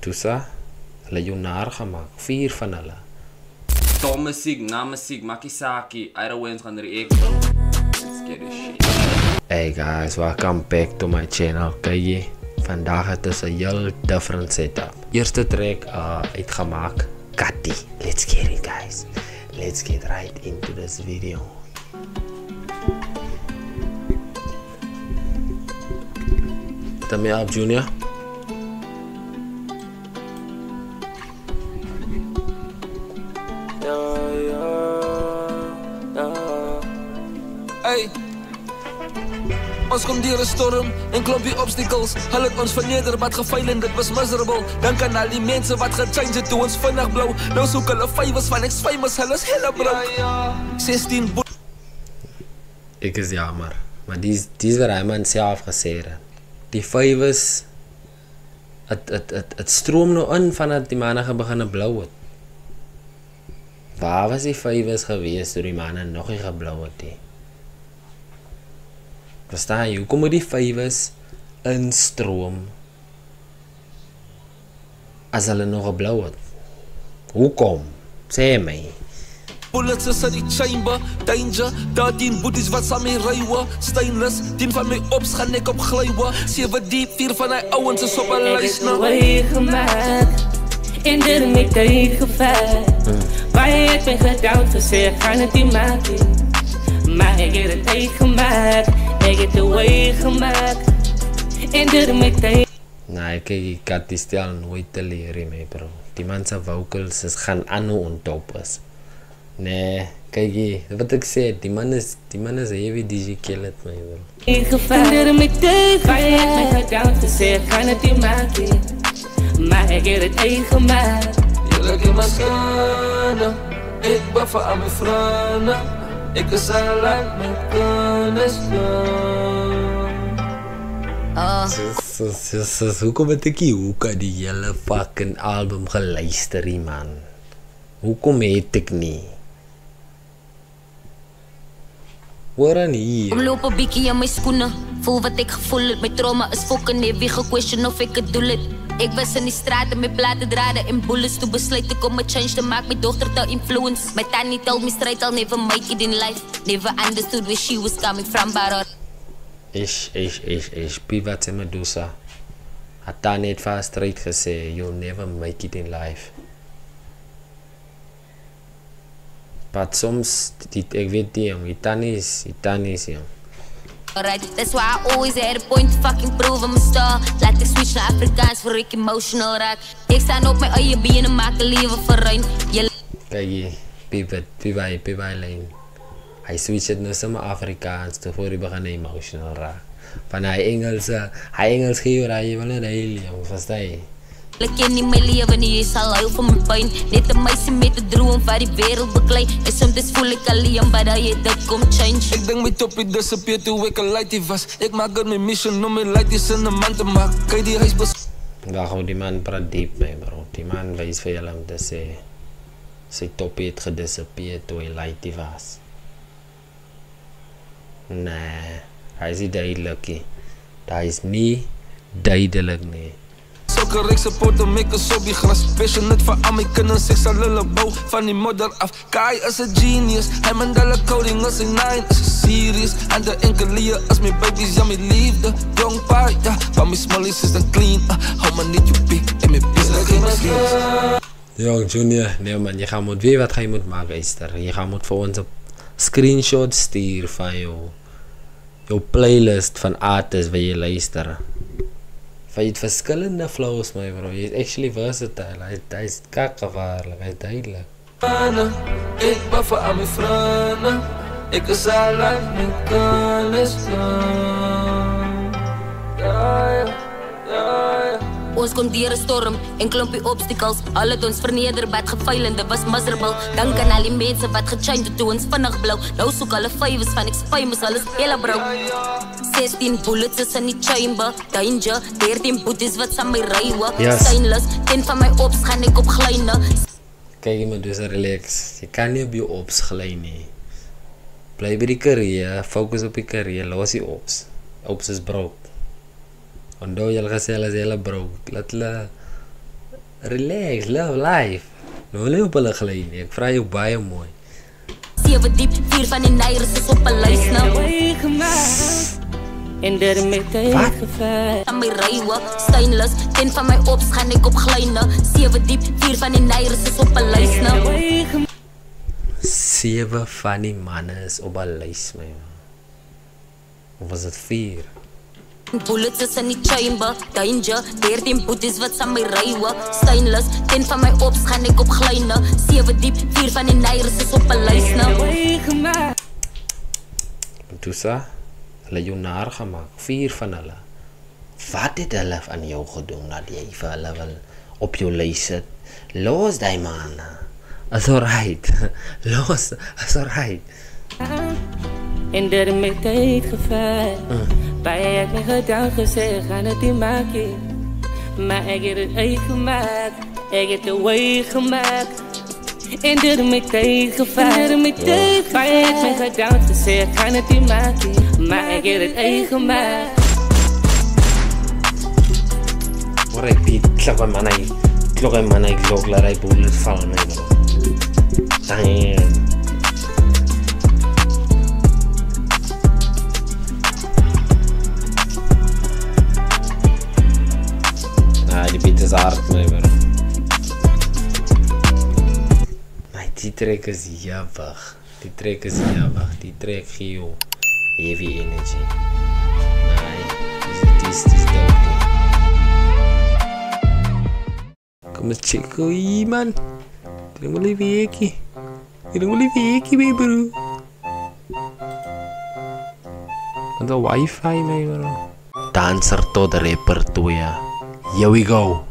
Medusa, hulle jou naar gemaak, 4 van hulle. Tom musiek, na musiek, Makisaki, Ira Waynes gaan react, bro. Let's get this shit. Hey guys, welcome back to my channel. Kyk, vandag het ons 'n heel different setup. Eerste track uitgemaak, Kati. Let's get it guys. Let's get right into this video. Turn me up, Junior. Hey. Ons kom deur 'n storm en klompie obstacles. Hulle het ons verneder wat gefaal en dit was miserable. Dink aan al die mense wat gechange het toe ons vinnig blou. Nou soek hulle favours van ek's famous, hulle is helle bro. 16 Ek is jammer, maar dis wat hy man self gesê het. Die favours het stroom nou in vandat die manne begin blou het. Waar was die favours gewees toe die manne nog nie geblou het nie? Verstaan jy, hoekom moet die favours instroom as hulle nog geblou het? Hoekom? Sê my. bullets is in die chamber, danger. 13 boeties wat saam mee rywe, stainless. 10 van my ops gaan ek op glywe. 7 diep, 4 van die ouens is op 'n lys nou. Ek het gemaak en dit het my tegengevat. Baie het my gedoubt gesê ek gaan het nie maak nie. Maar ek het het uitgemaak. Ek het de way gemaakt en dit het my tegen. Nee, kyk, ek het die stel nooit te leer mee bro. Die man se vocals gaan aan hoe ontop is. Nee, kyk, wat ek sê, die man is heavy DJ kill het my bro. En dit het my tegen. Baie het my gedoubt gesê ek gaan het nie maak nie. Maar ek het het uitgemaak. Julle gee my skande, ek buffer aan my vriende. Ek is al like my kinders Hoekom het ek die hele fucking album geluister die man? Hoekom het ek nie? Hoor aan hier. Kom loop 'n bietjie in my skoene. Voel wat ek gevoel het. My trauma is fucking heavy gequestion of ek het doel het. Ek was in die straat met plate drade en bullets toe besluit ek om 'n change te maak. My dogter te influence. My tannie told me straight I'll never make it in life. Never understood where she was coming from, but Pivat en Medusa. Het dan net vast straight gesê, you'll never make it in life. Maar soms, ek weet die jong, die tannie is jong. alright, that's why I always had a point to fucking prove I'm a star. Laat ek switch na Afrikaans voor ek emotional raak. Ek staan op my eie bene, maak 'n lewe vir rein. Kyk, Pivat lyn. Hy switch het nou sommer Afrikaans toe voor hy begin emotional raak. Van hy Engels gee hy wil net heel jong, verstaan jy? Ek ken nie my lewe nie, jy sal huil van my pyn. Net 'n meisie met 'n droom wat die wêreld beklei. En soms voel ek alleen, maar dat jy dit kom change. Ek dink my toppie disappear toe ek 'n lightie was. Ek maak dit my mission om my lighties in 'n man te maak. Kyk die huis Daar gaan die man praat diep mee bro. Die man wys vir julle om te sê sy toppie het gedisappear toe hy lightie was. Nee, hy is nie duidelik nie. Daar is nie duidelik nie. Sokker ek support om ek is op die gras. Passionate vir al my kinders, ek sal hulle bou van die modder af. Kai is a genius, hy mandala coding as 'n 9 is serious. En de enkele as my babies, ja my liefde. Jong pa, ja, van my smallies is dan clean. Hou maar net jou big en my business. Jong Junior, nee man, jy gaan moet weet wat jy moet maak, Esther. Jy gaan moet vir ons 'n screenshot stuur van jou playlist van artists wat jy luister. Jy het verskillende flows my bro, jy is actually versatile, hy is kakgevaarlik, hy is duidelik. Ek buffer aan my vriende, ek is al like my kinders Ons kom deur 'n storm en klompie obstacles. Al het ons verneder, wat gefaal en dit was miserable. Dink aan al die mense wat gechange het toe ons vinnig blou. Nou soek hulle favours van ek's famous, alles hele bro. 16 bullets is in die chamber, danger. 13 boeties wat saam my rywe, stainless. 10 van my ops gaan ek op glyne. Kyk jy moet dus relax, jy kan nie op jou ops gly nie. Bly by die carrière, focus op die carrière, los die ops. Ops is broke. Onthou jy al gesê hulle is hele broke, laat hulle Relax, love life. Nou wil jy op hulle glij nie, ek vraag jou baie mooi. 7 diep, 4 van die neiers is op 'n lys nou. En dit met tyd gevaar. Aan my rywe, stainless, 10 van my ops gaan ek op glyne. 7 diep, 4 van die neiers is op 'n lys nou. 7 van die manne is op 'n lys, my man. Of was dit 4? Bullets is in die chamber, danger, 13 boeties wat aan my rywe, stainless, 10 van my ops gaan ek op glyne. 7 diep, 4 van die neiers is op 'n lys nou. Medusa, hulle jou naar gemaak, 4 van hulle. Wat het hulle aan jou gedoen dat jy vir hulle wil op jou lys sit? Los die man. Is alright. Los, is alright. En dit met tyd gevaar. Baie ek my gedaan gesê, gaan het nie maak nie. Maar ek het het uitgemaak, ek het de way gemaakt. En dit met tyd gevaar. Baie ek my gedaan gesê, gaan het nie maak nie. Maar ek het het uitgemaakt. Hoor ek Piet, klok en man, ek klok, laat hy bullet val my bro. Damn. Die beat is hard, my bro. Maar die track is jawig. Die track gee jou heavy energy. Nee, dis dope. Kom eens checken hier, man. Dit moet liever weekie, my bro. Want de wifi, my bro. Dancer tot rapper 2. Here we go.